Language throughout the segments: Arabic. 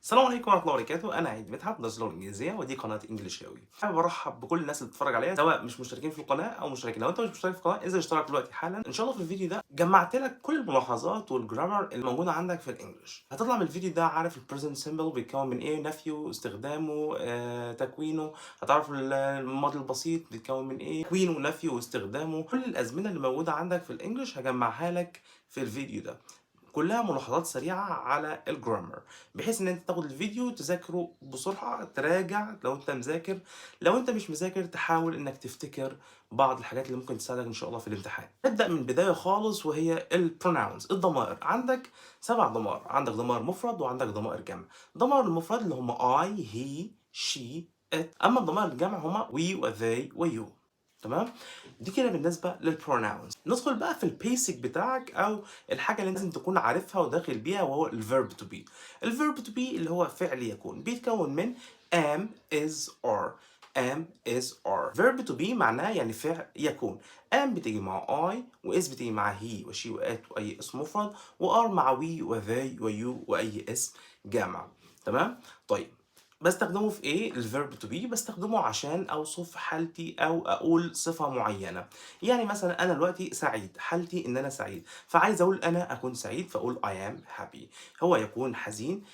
السلام عليكم ورحمة الله وبركاته، أنا عيد مدحت درس اللغة الإنجليزية ودي قناة انجلش هاوي. حابب أرحب بكل الناس اللي بتتفرج عليا سواء مش مشتركين في القناة أو مشتركين. لو أنت مش مشترك في القناة انزل اشترك دلوقتي حالا. إن شاء الله في الفيديو ده جمعت لك كل الملاحظات والجرامر اللي موجودة عندك في الإنجليش. هتطلع من الفيديو ده عارف البريزنت سيمبل بيتكون من إيه، نفيه، استخدامه، تكوينه. هتعرف الماضي البسيط بيتكون من إيه، تكوينه ونفيه واستخدامه. كل الأزمنة اللي موجودة عندك في الإنجليش هجمعها لك في الفيديو ده. كلها ملاحظات سريعة على الجرامر، بحيث ان انت تاخد الفيديو تذاكره بسرعة، تراجع لو انت مذاكر. لو انت مش مذاكر تحاول انك تفتكر بعض الحاجات اللي ممكن تساعدك ان شاء الله في الامتحان. نبدأ من البداية خالص وهي البروناونز، الضمائر. عندك 7 ضمائر، عندك ضمائر مفرد وعندك ضمائر جمع. ضمائر المفرد اللي هم I, he, she, it. اما الضمائر الجمع هم we و they و you. تمام. دي كده بالنسبه للبروناونز. ندخل بقى في البيسك بتاعك او الحاجه اللي لازم تكون عارفها وداخل بيها، وهو الفيرب تو بي. الفيرب تو بي اللي هو فعل يكون، بيتكون من am is are. am is are. verb to be معناه يعني فعل يكون. am بتيجي مع I و is بتيجي مع he و she و it واي اسم مفرد، و are مع we و they و you واي اسم جمع. تمام. طيب بستخدمه في ايه الفيرب تو بي؟ بستخدمه عشان اوصف حالتي او اقول صفه معينه. يعني مثلا انا دلوقتي سعيد، حالتي ان انا سعيد، فعايز اقول انا اكون سعيد فاقول I am happy. هو يكون حزين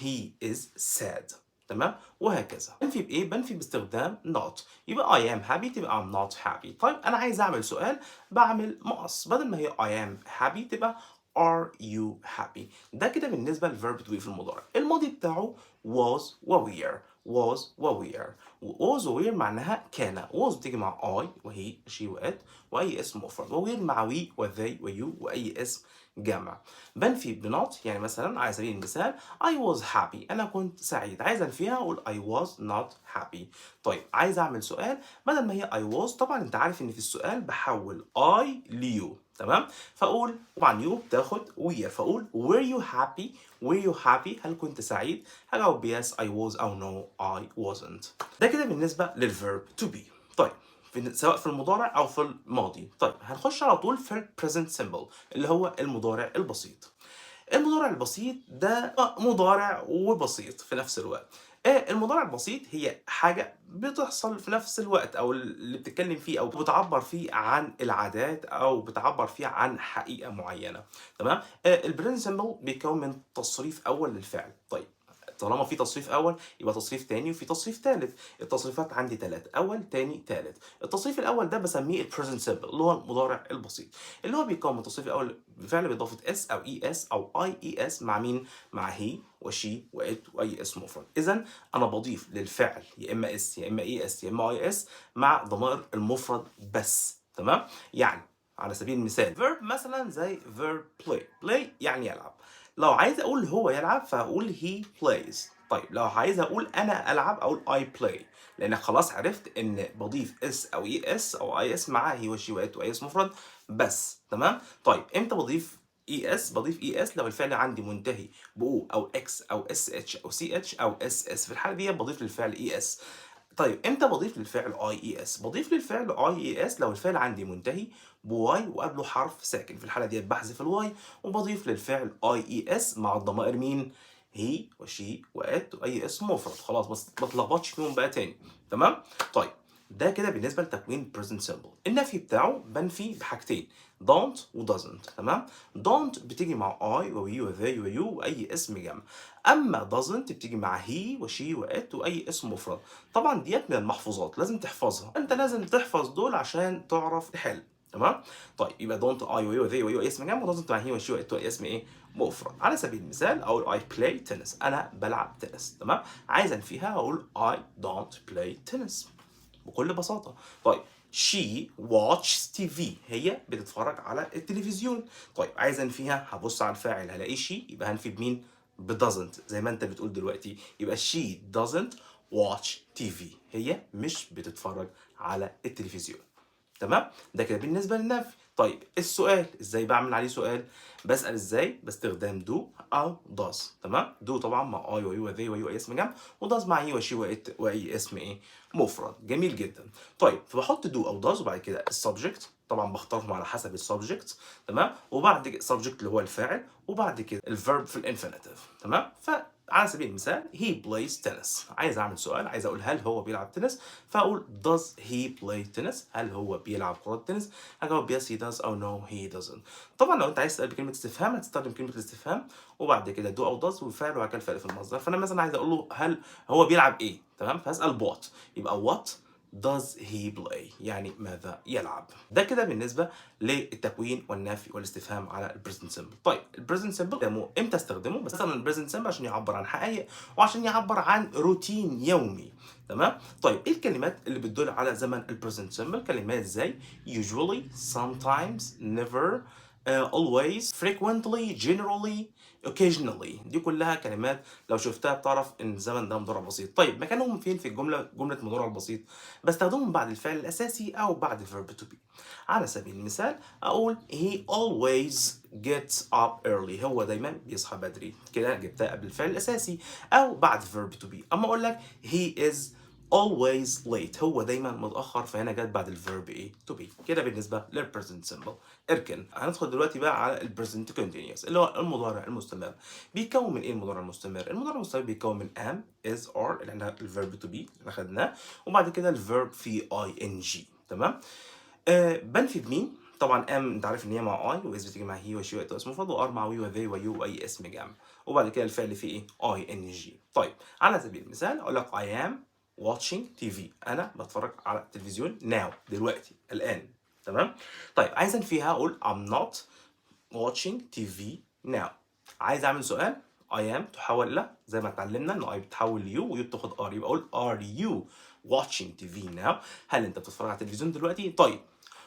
he is sad. تمام. وهكذا. بنفي بايه؟ بنفي باستخدام not. يبقى I am happy تبقى I'm not happy. طيب انا عايز اعمل سؤال، بعمل مقص، بدل ما هي I am happy تبقى are you happy. ده كده بالنسبه للفيرب تو بي في المضارع. الماضي بتاعه was و were. was و were. was و were معناها كان. was بتيجي مع I وهي she و it واي اسم مفرد، و were مع we و they و you واي اسم جمع. بنفي بنوت، يعني مثلا على سبيل المثال I was happy، انا كنت سعيد، عايز انفيها اقول I was not happy. طيب عايز اعمل سؤال، بدل ما هي I was، طبعا انت عارف ان في السؤال بحول I ليو. تمام. فاقول طبعا يو بتاخد were، فاقول were you happy. were you happy، هل كنت سعيد؟ هجاوب yes I was او no I wasn't. ده كده بالنسبه للverb to be. طيب سواء في المضارع او في الماضي. طيب هنخش على طول في ال present simple اللي هو المضارع البسيط. المضارع البسيط ده مضارع وبسيط في نفس الوقت. المضارع البسيط هي حاجة بتحصل في نفس الوقت، أو اللي بتتكلم فيه أو بتعبر فيه عن العادات أو بتعبر فيه عن حقيقة معينة. تمام. البريزنت سيمبل بيتكون من تصريف أول للفعل. طيب طالما في تصريف اول يبقى تصريف تاني وفي تصريف تالت. التصريفات عندي تلات، اول تاني تالت. التصريف الاول ده بسميه البريزنت سيمبل اللي هو المضارع البسيط، اللي هو بيتكون من التصريف الاول بفعل باضافه اس او اي اس او اي اي اس مع مين؟ مع هي وشي وات واي اسم مفرد. اذا انا بضيف للفعل يا اما اس يا اما اي اس يا اما اي اس مع ضمائر المفرد بس. تمام. يعني على سبيل المثال verb مثلا زي verb play. play يعني يلعب. لو عايز اقول هو يلعب فهقول he plays. طيب لو عايز اقول انا العب اقول I play، لانك خلاص عرفت ان بضيف اس او اي اس او اي اس مع هي وشي وات واي اس مفرد بس. تمام. طيب امتى بضيف اي اس؟ بضيف اي اس لو الفعل عندي منتهي باو او اكس او اس اتش او سي اتش او اس اس. في الحاله دي بضيف للفعل اي اس. طيب امتى بضيف للفعل اي اي اس؟ بضيف للفعل اي اي اس لو الفعل عندي منتهي بواي وقبله حرف ساكن. في الحاله دي بحذف الواي وبضيف للفعل اي اي اس مع الضمائر مين؟ هي وشي وات واي اسم مفرد. خلاص بس ما تلخبطش فيهم بقى تاني. تمام. طيب ده كده بالنسبه لتكوين present simple. النفي بتاعه بنفي بحاجتين don't و doesn't. تمام. don't بتيجي مع I و we و they و you واي اسم جمع. اما doesn't بتيجي مع he و she و it واي اسم مفرد. طبعا ديت من المحفوظات لازم تحفظها، انت لازم تحفظ دول عشان تعرف تحل. تمام. طيب يبقى don't I و you و they و you اسم جمع، و doesn't مع he و she و it واي اسم ايه؟ مفرد. على سبيل المثال اقول I play tennis، انا بلعب تنس. تمام. عايز انفيها اقول I don't play tennis بكل بساطة. طيب she watches TV، هي بتتفرج على التلفزيون. طيب عايز انفيها هبص على الفاعل هلاقي she، يبقى هنفي بمين؟ ب doesn't زي ما انت بتقول دلوقتي. يبقى she doesn't watch TV، هي مش بتتفرج على التلفزيون. تمام. ده كده بالنسبه للنفي. طيب السؤال ازاي بعمل عليه سؤال؟ بسال ازاي باستخدام دو او does. تمام. دو طبعا مع اي ويو وذي ويو اي اسم جمع، وداز مع هي وشي وات واي اسم ايه؟ مفرد. جميل جدا. طيب فبحط دو او does وبعد كده السبجكت، طبعا بختارهم على حسب السبجكت. تمام. وبعد كده السبجكت اللي هو الفاعل، وبعد كده الفيرب في الانفينيتيف. تمام. على سبيل المثال he plays tennis. عايز اعمل سؤال، عايز اقول هل هو بيلعب تنس، فاقول does he play tennis؟ هل هو بيلعب كرة تنس؟ هجاوب yes he does او no he doesn't. طبعا لو انت عايز تسال بكلمه استفهام هتستخدم كلمه الاستفهام وبعد كده do او does والفعل وبعد كده الفعل في المصدر. فانا مثلا عايز اقول له هل هو بيلعب ايه، تمام؟ فهسال what، يبقى what does he play؟ يعني ماذا يلعب. ده كده بالنسبه للتكوين والنفي والاستفهام على البريزنت سمبل. طيب البريزنت سمبل امتى استخدمه؟ بستخدم البريزنت سمبل عشان يعبر عن حقائق وعشان يعبر عن روتين يومي، تمام؟ طيب ايه الكلمات اللي بتدل على زمن البريزنت سمبل؟ كلمات زي usually sometimes never always frequently generally occasionally. دي كلها كلمات لو شفتها بتعرف ان الزمن ده مضارع بسيط. طيب مكانهم فين في الجمله؟ جمله مضارع بسيط بستخدمهم بعد الفعل الاساسي او بعد verb to be. على سبيل المثال اقول he always gets up early. هو دايما بيصحى بدري، كده جبتها قبل الفعل الاساسي او بعد verb to be. اما اقول لك he is always late، هو دايما متاخر، فهنا جت بعد الفيرب ايه to be. كده بالنسبه للبريزنت سمبل. اركن. هندخل دلوقتي بقى على البريزنت كونتينيوس اللي هو المضارع المستمر. بيتكون من ايه المضارع المستمر؟ المضارع المستمر بيتكون من am is are اللي احنا الفيرب to be اللي اخدناه، وبعد كده الفيرب في ing، تمام؟ بنفي بمين؟ طبعا ام انت عارف ان هي مع اي، واز بتيجي مع هي وشي وات اسم مفرد، وار مع وي وذي ويو واي اسم جمع، وبعد كده الفعل فيه ايه؟ اي ان جي. طيب على سبيل المثال اقول لك I am watching TV. انا بتفرج على التلفزيون now دلوقتي الان، تمام؟ طيب عايز انفيها اقول I'm not watching TV now. عايز اعمل سؤال I am تحول الى، زي ما اتعلمنا ان I بتحول ليو ويو بتاخد ار، يبقى اقول are you watching TV now؟ هل انت بتتفرج على التلفزيون دلوقتي؟ طيب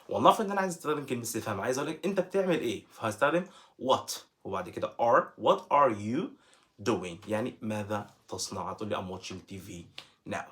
ولنفرض ان انا عايز استخدم كلمه استفهام، عايز اقول لك انت بتعمل ايه، فهستخدم what وبعد كده what are you doing؟ يعني ماذا تصنع. تقول لي I'm watching TV now،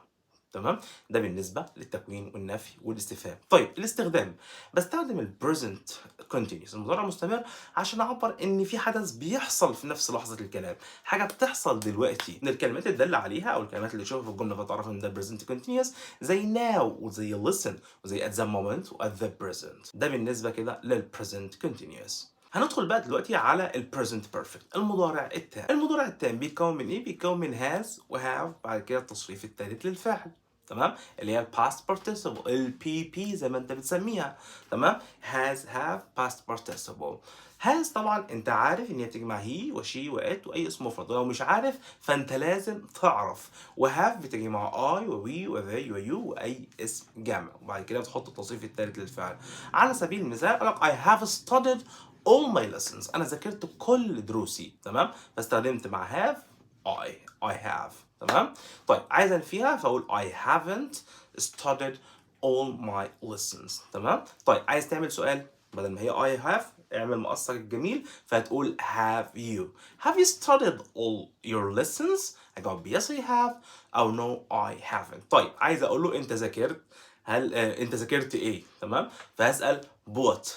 تمام؟ ده بالنسبه للتكوين والنفي والاستفهام. طيب الاستخدام، بستخدم البريزنت كونتينيوس المضارع المستمر عشان اعبر ان في حدث بيحصل في نفس لحظه الكلام، حاجه بتحصل دلوقتي. من الكلمات اللي تدل عليها او الكلمات اللي تشوفها في الجمله فتعرف ان ده بريزنت كونتينيوس زي now وزي listen وزي at the moment و at the present. ده بالنسبه كده للبريزنت كونتينيوس. هندخل بقى دلوقتي على البريزنت بيرفكت المضارع التام. المضارع التام بيتكون من ايه؟ بيتكون من has وهاف بعد كده التصريف الثالث للفعل، تمام؟ اللي هي past participle البي بي زي ما انت بتسميها، تمام؟ has have past participle. has طبعا انت عارف ان هي بتيجي مع هي وشي وات واي اسم مفرد، ولو مش عارف فانت لازم تعرف. وهاف بتيجي مع اي ووي وذي ويو واي اسم جمع، وبعد كده بتحط التصريف الثالث للفعل. على سبيل المثال اقول لك I have studied all my lessons. انا ذاكرت كل دروسي، تمام؟ فاستخدمت مع have I have، تمام؟ طيب عايز انفيها فاقول I haven't studied all my lessons، تمام؟ طيب عايز تعمل سؤال بدل ما هي I have اعمل مقصك الجميل فتقول have you studied all your lessons؟ هجاوب yes I have او no I haven't. طيب عايز اقول له انت ذاكرت، هل انت ذاكرت ايه، تمام؟ فهسأل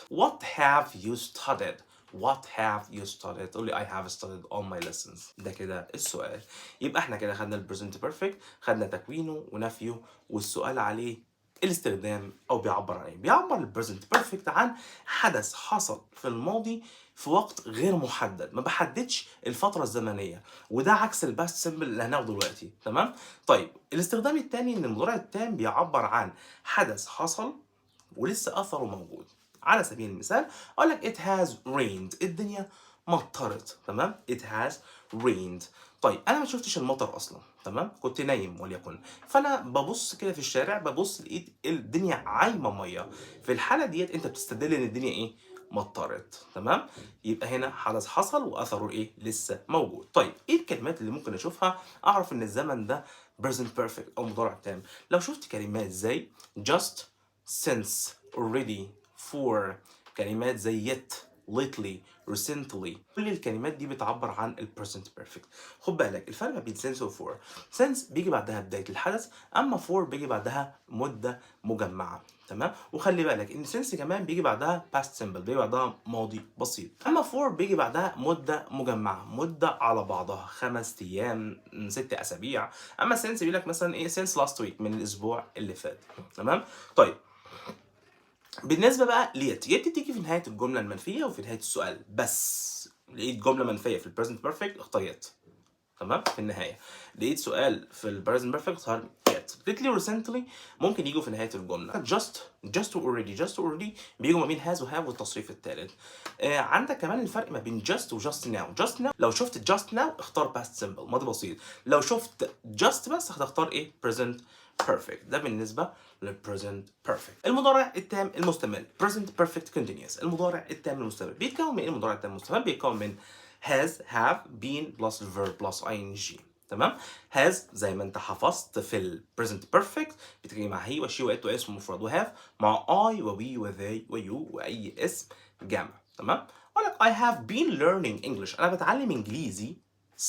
what have you studied؟ What have you studied؟ تقول لي I have studied all my lessons. ده كده السؤال. يبقى احنا كده خدنا البريزنت بيرفكت، خدنا تكوينه ونفيه والسؤال عليه الاستخدام او بيعبر عن ايه. بيعبر البريزنت بيرفكت عن حدث حصل في الماضي في وقت غير محدد، ما بحددش الفتره الزمنيه، وده عكس الباست سيمبل اللي هناخده دلوقتي، تمام؟ طيب الاستخدام الثاني ان المضارع التام بيعبر عن حدث حصل ولسه اثره موجود. على سبيل المثال اقول لك it has rained، الدنيا مطرت، تمام؟ it has rained. طيب انا ما شفتش المطر اصلا، تمام؟ كنت نايم وليكن، فانا ببص كده في الشارع، ببص لقيت الدنيا عايمه ميه. في الحاله ديت انت بتستدل ان الدنيا ايه؟ مطرت، تمام؟ يبقى هنا حدث حصل واثره ايه؟ لسه موجود. طيب ايه الكلمات اللي ممكن اشوفها اعرف ان الزمن ده present perfect او مضارع تام؟ لو شفت كلمات زي just since already for، كلمات زي yet lately recently، كل الكلمات دي بتعبر عن ال present perfect. خد بالك الفرق ما بين since و for. since بيجي بعدها بداية الحدث، أما for بيجي بعدها مدة مجمعة، تمام؟ وخلي بالك إن since كمان بيجي بعدها past simple، بيجي بعدها ماضي بسيط. أما for بيجي بعدها مدة مجمعة، مدة على بعضها 5 أيام 6 أسابيع. أما since بيقول لك مثلا إيه since last week من الأسبوع اللي فات، تمام؟ طيب بالنسبه بقى يت تيجي في نهايه الجمله المنفيه وفي نهايه السؤال بس. لقيت جمله منفيه في البريزنت بيرفكت اختار يت، تمام. في النهايه لقيت سؤال في البريزنت بيرفكت صار get lately recently ممكن يجوا في نهايه الجمله. just و already بيجوا ما بين has و have والتصريف الثالث. عندك كمان الفرق ما بين just و just now. just now لو شفت just now اختار past simple ماضي بسيط، لو شفت just بس هتختار ايه present perfect. ده بالنسبه للpresent perfect. المضارع التام المستمر present perfect continuous. المضارع التام المستمر بيتكون من ايه؟ المضارع التام المستمر بيتكون من has have been plus verb plus ing. تمام. has زي ما انت حفظت في ال present perfect بتيجي مع هي وشي وات واسم مفرد، و have مع I و we و they و you واي اسم جمع. تمام. اقول لك I have been learning English. انا بتعلم انجليزي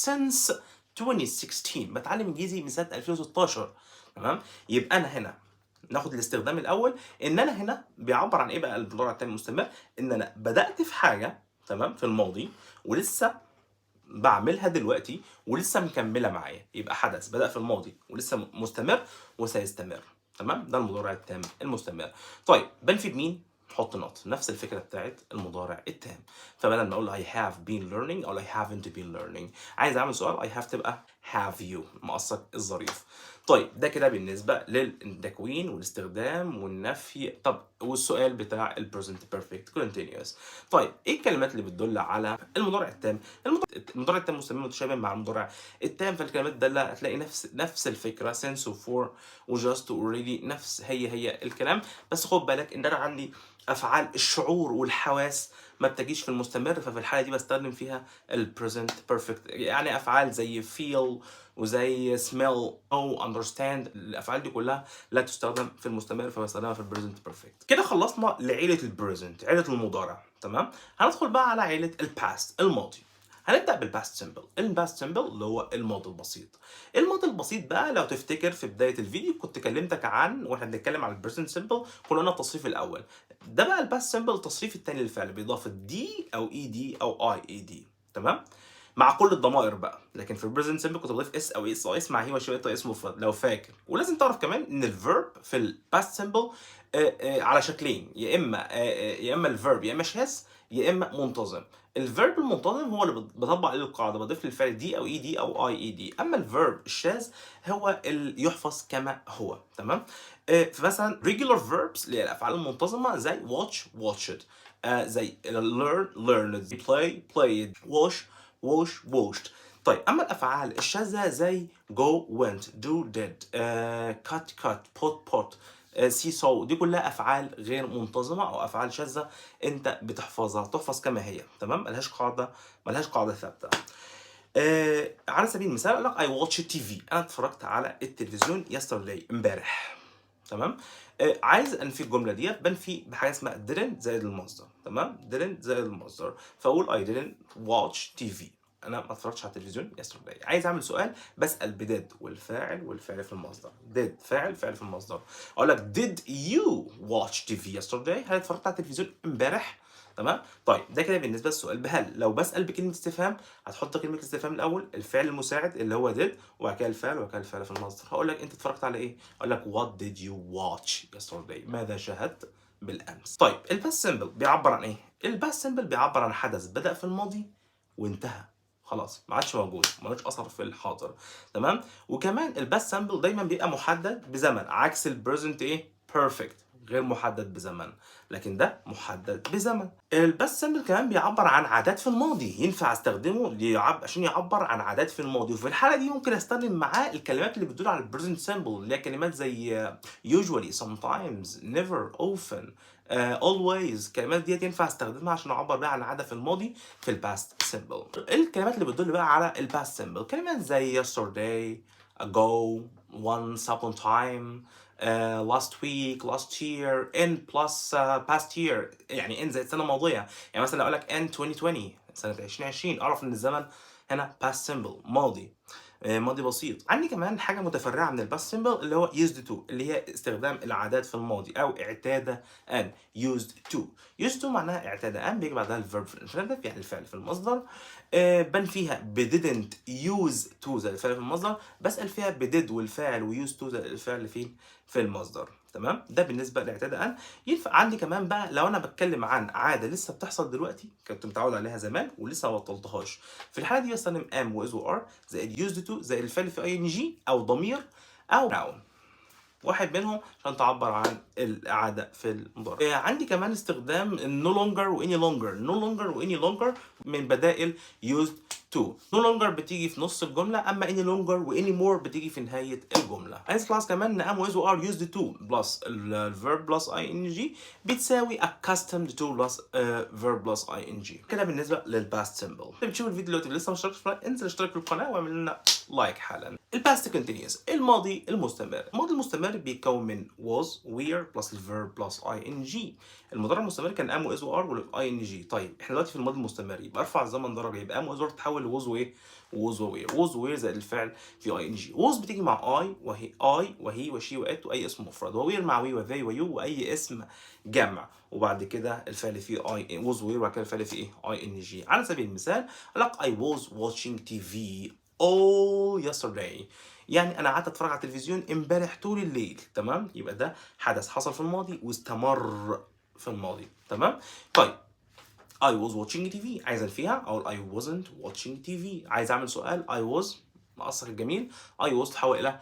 since 2016. بتعلم انجليزي من سنه 2016. تمام. يبقى انا هنا ناخد الاستخدام الاول، ان انا هنا بيعبر عن ايه بقى المضارع التام المستمر؟ ان انا بدات في حاجه تمام في الماضي ولسه بعملها دلوقتي ولسه مكمله معايا، يبقى حدث بدأ في الماضي ولسه مستمر وسيستمر. تمام. ده المضارع التام المستمر. طيب بنفيد مين؟ حط نقط. نفس الفكره بتاعت المضارع التام. فبدل ما اقول I have been learning او I haven't been learning، عايز اعمل سؤال I have تبقى have you مقصك الظريف. طيب ده كده بالنسبه للتكوين والاستخدام والنفي. طب والسؤال بتاع ال present perfect continuous. طيب ايه الكلمات اللي بتدل على المضارع التام؟ المضارع التام مستمر متشابه مع المضارع التام، فالكلمات الدالة هتلاقي نفس الفكره since و for و just و already نفس هي الكلام. بس خد بالك ان انا عندي افعال الشعور والحواس ما بتجيش في المستمر، ففي الحاله دي بستخدم فيها ال present perfect. يعني افعال زي feel وزي smell او understand، الافعال دي كلها لا تستخدم في المستمر فبستخدمها في ال present perfect. كده خلصنا لعيله ال present، عيله المضارع. تمام. هندخل بقى على عيله ال past الماضي. هنبدا بالباست سمبل. الباست سمبل اللي هو الماضي البسيط. الماضي البسيط بقى لو تفتكر في بدايه الفيديو كنت كلمتك عن واحنا بنتكلم عن البريزنت سمبل كنا قلنا التصريف الاول. ده بقى الباست سمبل التصريف الثاني للفعل باضافه دي او اي دي او اي اي دي. تمام. مع كل الضمائر بقى، لكن في البريزنت سمبل كنت بضيف اس او اس او اس مع هي وشويه اس مفرد لو فاكر. ولازم تعرف كمان ان الفيرب في الباست سمبل على شكلين، يا اما الفيرب يا اما شاذ يا اما منتظم. الفيرب المنتظم هو اللي بطبق عليه القاعده، بضيف للفعل دي او اي دي او اي اي دي. اما الفيرب الشاذ هو اللي يحفظ كما هو. تمام. فمثلا regular verbs اللي هي الافعال المنتظمه زي watch watched، زي learn learned، play played، washed. طيب اما الافعال الشاذه زي go went do did cut put سي سو، دي كلها افعال غير منتظمه او افعال شاذه انت بتحفظها تحفظ كما هي. تمام. ملهاش قاعده ثابته. على سبيل المثال اقول لك I watched TV، انا اتفرجت على التلفزيون yesterday امبارح. تمام. عايز انفي الجمله ديت بنفي بحاجه اسمها didn't زائد المصدر. تمام. didn't زائد المصدر، فاقول I didn't watch TV، انا ما اتفرجتش على التلفزيون yesterday. عايز اعمل سؤال بسال بديد والفعل في المصدر. did فاعل في المصدر. اقول لك did you watch TV yesterday؟ هل اتفرجت على التلفزيون امبارح؟ تمام. طيب ده كده بالنسبه للسؤال بهل. لو بسال بكلمه استفهام هتحط كلمه الاستفهام الاول، الفعل المساعد اللي هو did، وبعد كده الفعل في المصدر. هقول لك انت اتفرجت على ايه؟ اقول لك what did you watch yesterday؟ ماذا شاهدت بالامس؟ طيب الباست سمبل بيعبر عن ايه؟ الباست سمبل بيعبر عن حدث بدا في الماضي وانتهى، خلاص ما عادش موجود، ملوش اثر في الحاضر. تمام. وكمان الباست سامبل دايما بيبقى محدد بزمن، عكس البريزنت ايه بيرفكت غير محدد بزمن، لكن ده محدد بزمن. الباست سامبل كمان بيعبر عن عادات في الماضي، ينفع استخدمه عشان يعبر عن عادات في الماضي، وفي الحاله دي ممكن استخدم معاه الكلمات اللي بتدل على البريزنت سامبل اللي هي كلمات زي usually sometimes never often always. الكلمات دي ينفع استخدمها عشان اعبر بيها عن عاده في الماضي في الباست سيمبل. الكلمات اللي بتدل بقى على الباست سيمبل كلمات زي yesterday ago once upon time last week last year in plus past year. يعني in زي السنه الماضيه، يعني مثلا لو اقول لك in 2020 سنه 2020 اعرف ان الزمن هنا past simple ماضي. ماضي بسيط. عندي كمان حاجه متفرعه من الباست سيمبل اللي هو used to، اللي هي استخدام العادات في الماضي او اعتاد ان. used to معناها اعتاد ان، بيجي بعدها الفيرب في الانفينيتيف يعني الفعل في المصدر. بن فيها ب didn't use to زي الفعل في المصدر، بسأل فيها ب did والفاعل و use to زي الفعل في المصدر. تمام؟ ده بالنسبه لاعتداء. ينفع عندي كمان بقى لو انا بتكلم عن عاده لسه بتحصل دلوقتي كنت متعود عليها زمان ولسه ما بطلتهاش، في الحاله دي بستخدم am و is و are زائد used to زائد الفعل في ing او ضمير او noun، واحد منهم عشان تعبر عن العادة في المضارع. عندي كمان استخدام no longer و any longer. no longer و any longer من بدائل used to. no longer بتيجي في نص الجملة، أما any longer و any more بتيجي في نهاية الجملة. عايز تلاحظ كمان إن am و is و are used to plus ال verb plus ing بتساوي accustomed to plus verb plus ing. كده بالنسبة لل past simple. بتشوف الفيديو دلوقتي اللي لسه ما اشتركتش في انزل اشترك في القناة واعمل لنا لايك حالا. الباست continuous الماضي المستمر. الماضي المستمر بيتكون من was were plus الverb plus ing. المضارع المستمر كان am و is و are وال ing. طيب احنا دلوقتي في الماضي المستمر يبقى ارفع الزمن درجه، يبقى am و is و are تتحول ل was وايه؟ was و were. was و were زائد الفعل في ing. was بتيجي مع I وهي وشي وات واي اسم مفرد، و were مع we و they و you واي اسم جمع، وبعد كده الفعل فيه I was were وبعد كده الفعل فيه ايه؟ ing. على سبيل المثال لك I was watching TV all yesterday، يعني انا قعدت اتفرج على التلفزيون امبارح طول الليل. تمام؟ يبقى ده حدث حصل في الماضي واستمر في الماضي. تمام؟ طيب I was watching TV عايز الفيها اقول I wasn't watching TV. عايز اعمل سؤال I was مقصر الجميل I was تحول الى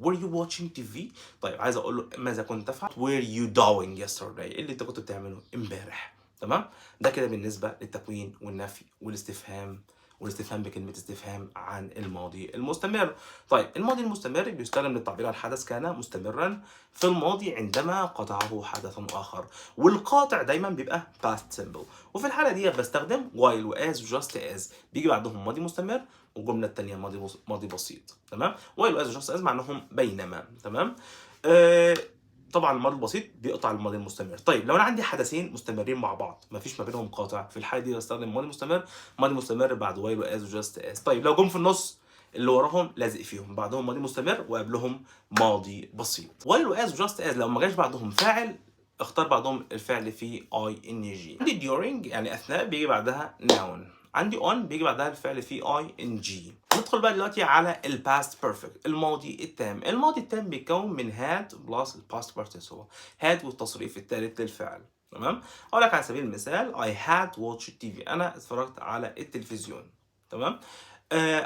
were you watching TV. طيب عايز اقول له ماذا كنت تفعل were you doing yesterday، اللي انت كنت بتعمله امبارح. تمام؟ ده كده بالنسبه للتكوين والنفي والاستفهام بكلمة استفهام عن الماضي المستمر. طيب الماضي المستمر بيستخدم للتعبير عن حدث كان مستمرا في الماضي عندما قطعه حدث آخر، والقاطع دايما بيبقى past simple. وفي الحالة دي بستخدم while و as و just as بيجي بعدهم ماضي مستمر والجملة التانية ماضي بسيط. تمام؟ while و as و just as معناهم بينما. تمام؟ طبعا الماضي البسيط بيقطع الماضي المستمر. طيب لو انا عندي حدثين مستمرين مع بعض مفيش ما بينهم قاطع، في الحاله دي بستخدم ماضي مستمر بعد وايل واز وجاست از. طيب لو جم في النص اللي وراهم لازق فيهم بعدهم ماضي مستمر وقبلهم ماضي بسيط. وايل واز وجاست از لو ما جاش بعدهم فاعل اختار بعدهم الفعل في اي ان جي. عندي during يعني اثناء بيجي بعدها noun. عندي on بيجي بعدها الفعل في ing. ندخل بقى دلوقتي على الباست بيرفكت الماضي التام. الماضي التام بيتكون من had بلس الباست بارتيسيبل. had والتصريف الثالث للفعل. تمام؟ اقول لك على سبيل المثال I had watched TV انا اتفرجت على التلفزيون. تمام؟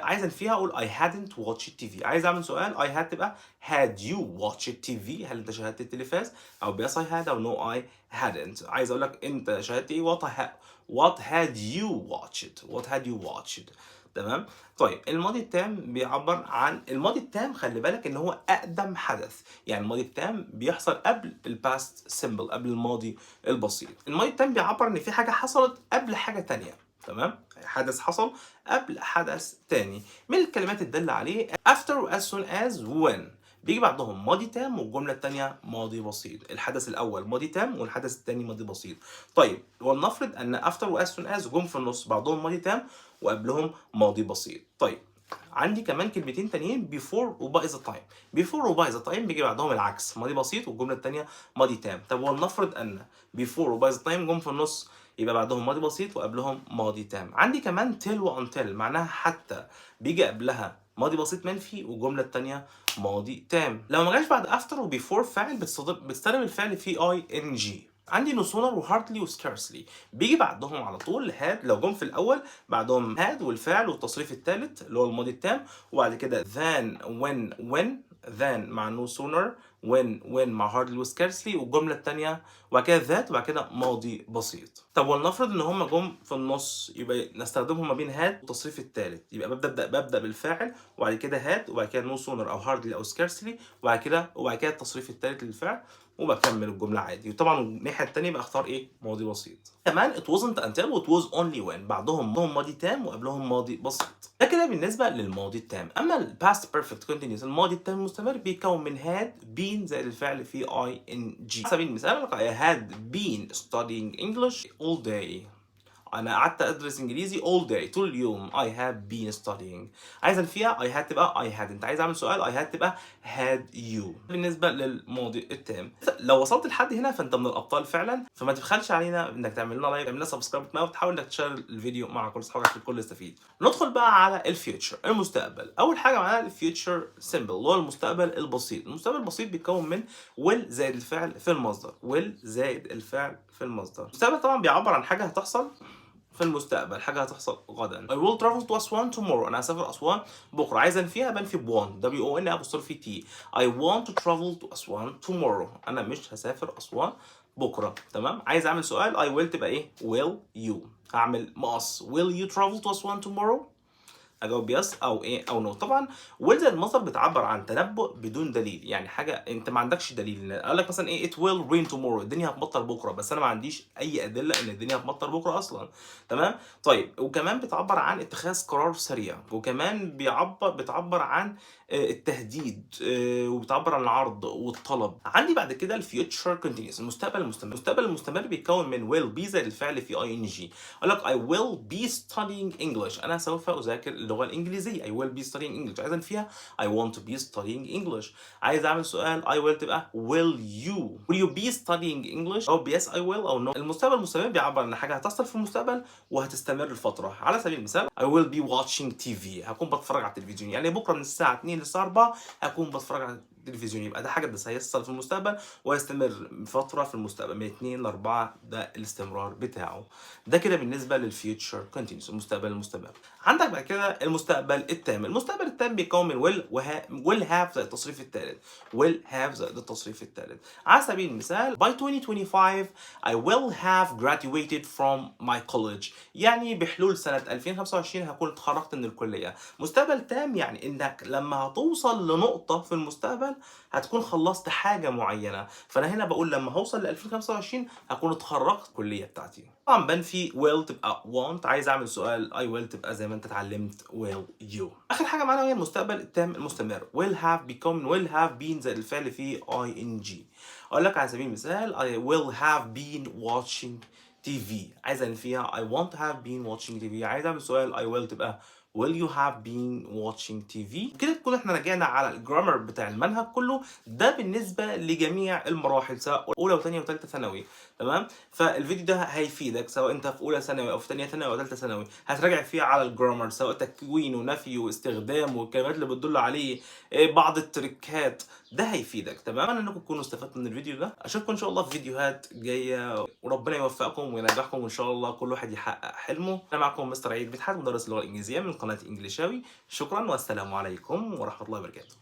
عايز انفيها اقول I hadn't watched TV. عايز اعمل سؤال I had تبقى had you watched TV، هل انت شاهدت التلفاز؟ او yes I had او no I hadn't. عايز اقول لك انت شاهدت ايه؟ what had you watched. تمام؟ طيب الماضي التام بيعبر عن الماضي التام، خلي بالك ان هو اقدم حدث، يعني الماضي التام بيحصل قبل الباست سيمبل قبل الماضي البسيط. الماضي التام بيعبر ان في حاجه حصلت قبل حاجه تانية. تمام؟ حدث حصل قبل حدث تاني. من الكلمات الدالة عليه after و as soon as when بيجي بعدهم ماضي تام والجملة التانية ماضي بسيط. الحدث الأول ماضي تام والحدث التاني ماضي بسيط. طيب ولنفرض أن after و as soon as جم في النص بعضهم ماضي تام وقبلهم ماضي بسيط. طيب عندي كمان كلمتين تانيين before و by the time. before و by the time بيجي بعدهم العكس ماضي بسيط والجملة التانية ماضي تام. طب ولنفرض أن before و by the time جم في النص يبقى بعدهم ماضي بسيط وقبلهم ماضي تام. عندي كمان till و until معناها حتى بيجي قبلها ماضي بسيط منفي والجملة التانية ماضي تام. لو ما جاش بعد after و before فاعل بتستخدم الفعل في ing. عندي no sooner و hardly و scarcely بيجي بعدهم على طول had. لو جم في الأول بعدهم had والفعل والتصريف الثالث اللي هو الماضي التام، وبعد كده than when than مع no sooner when مع hardly و scarcely والجملة التانية وبعد كده that وبعد كده ماضي بسيط. طب ولنفرض ان هم جم في النص يبقى نستخدمهم ما بين had والتصريف الثالث، يبقى ببدأ بالفاعل وبعد كده had وبعد كده no sooner او hardly او scarcely وبعد كده التصريف الثالث للفعل وبكمل الجملة عادي. وطبعا الناحية التانية بختار ايه؟ ماضي بسيط. كمان it wasn't until و it was only when بعضهم ماضي تام وقبلهم ماضي بسيط. ده كده بالنسبة للماضي التام. اما ال past perfect continuous الماضي التام المستمر بيتكون من had been زائد الفعل في ing. على سبيل المثال I had been studying English all day. انا قعدت ادرس انجليزي all day طول اليوم. I have been studying. عايز فيها I had تبقى I hadn't. عايز اعمل سؤال I had تبقى had you. بالنسبه للماضي التام. لو وصلت لحد هنا فانت من الابطال فعلا، فما تبخلش علينا انك تعمل لنا لايك، تعمل لنا سبسكرايب، وتحاول انك تشير الفيديو مع كل اصحابك عشان الكل يستفيد. ندخل بقى على الفيوتشر، المستقبل. اول حاجه معانا الفيوتشر سيمبل اللي هو المستقبل البسيط. المستقبل البسيط بيتكون من will زائد الفعل في المصدر. will زائد الفعل في المصدر. المستقبل طبعا بيعبر عن حاجه هتحصل في المستقبل، حاجه هتحصل غدا. I will travel to Aswan tomorrow. انا هسافر اسوان بكره. عايز فيها بنفي بوان WON'. I want to travel to Aswan tomorrow. انا مش هسافر اسوان بكره. تمام. عايز اعمل سؤال I will تبقى ايه؟ will you. هعمل مقص will you travel to Aswan tomorrow. اجاوب يس او ايه او نو. طبعا ويل زائد المصدر بتعبر عن تنبؤ بدون دليل، يعني حاجه انت ما عندكش دليل. اقول لك مثلا ايه it will rain tomorrow، الدنيا هتمطر بكره، بس انا ما عنديش اي ادله ان الدنيا هتمطر بكره اصلا. تمام. طيب وكمان بتعبر عن اتخاذ قرار سريع، وكمان بتعبر عن التهديد، وبتعبر عن العرض والطلب. عندي بعد كده الفيوتشر كونتينيوس، المستقبل المستمر. المستقبل المستمر بيتكون من will be زائد الفعل في ing. اقول لك I will be studying English. انا سوف اذاكر اللغه الانجليزيه. I will be studying English. عايز فيها I want to be studying English. عايز اعمل سؤال I will تبقى will you be studying English او yes I will او no. المستقبل المستمر بيعبر عن حاجه هتحصل في المستقبل وهتستمر لفتره. على سبيل المثال I will be watching TV. هكون بتفرج على التلفزيون، يعني بكره من الساعه 2 للساعه 4 هكون بتفرج على التلفزيون. يبقى ده حاجه بس هيحصل في المستقبل وهيستمر فتره في المستقبل من 2 ل 4. ده الاستمرار بتاعه. ده كده بالنسبه للفيوتشر كونتينيوس، المستقبل المستمر. عندك بعد كده المستقبل التام. المستقبل التام بيتكون من will have زائد التصريف الثالث. will have زائد التصريف الثالث. على سبيل المثال by 2025 I will have graduated from my college. يعني بحلول سنة 2025 هكون اتخرجت من الكلية. مستقبل تام يعني انك لما هتوصل لنقطة في المستقبل هتكون خلصت حاجة معينة. فانا هنا بقول لما هوصل ل 2025 هكون اتخرجت الكلية بتاعتي. طبعا بنفي will تبقى want. عايز اعمل سؤال I will تبقى زي ما انت اتعلمت will you. اخر حاجة معانا هي المستقبل التام المستمر. will have will have been زائد الفعل في ing. اقول لك على سبيل المثال I will have been watching TV. عايز فيها I won't have been watching TV. عايز اعمل سؤال I will تبقى will you have been watching TV. كده تكون احنا رجعنا على الجرامر بتاع المنهج كله. ده بالنسبه لجميع المراحل سواء اولى وثانيه وثالثه ثانوي. تمام. فالفيديو ده هيفيدك سواء انت في اولى ثانوي او في ثانيه ثانوي او ثالثه ثانوي. هتراجع فيه على الجرامر سواء تكوين ونفي واستخدام والكلمات اللي بتدل عليه، بعض التريكات. ده هيفيدك. تمام. اتمنى انكم تكونوا استفدتوا من الفيديو ده. اشوفكم ان شاء الله في فيديوهات جايه، وربنا يوفقكم وينجحكم وان شاء الله كل واحد يحقق حلمه. انا معكم مستر عيد مدحت، مدرس اللغه الانجليزيه من قناه انجليشاوي. شكرا والسلام عليكم ورحمه الله وبركاته.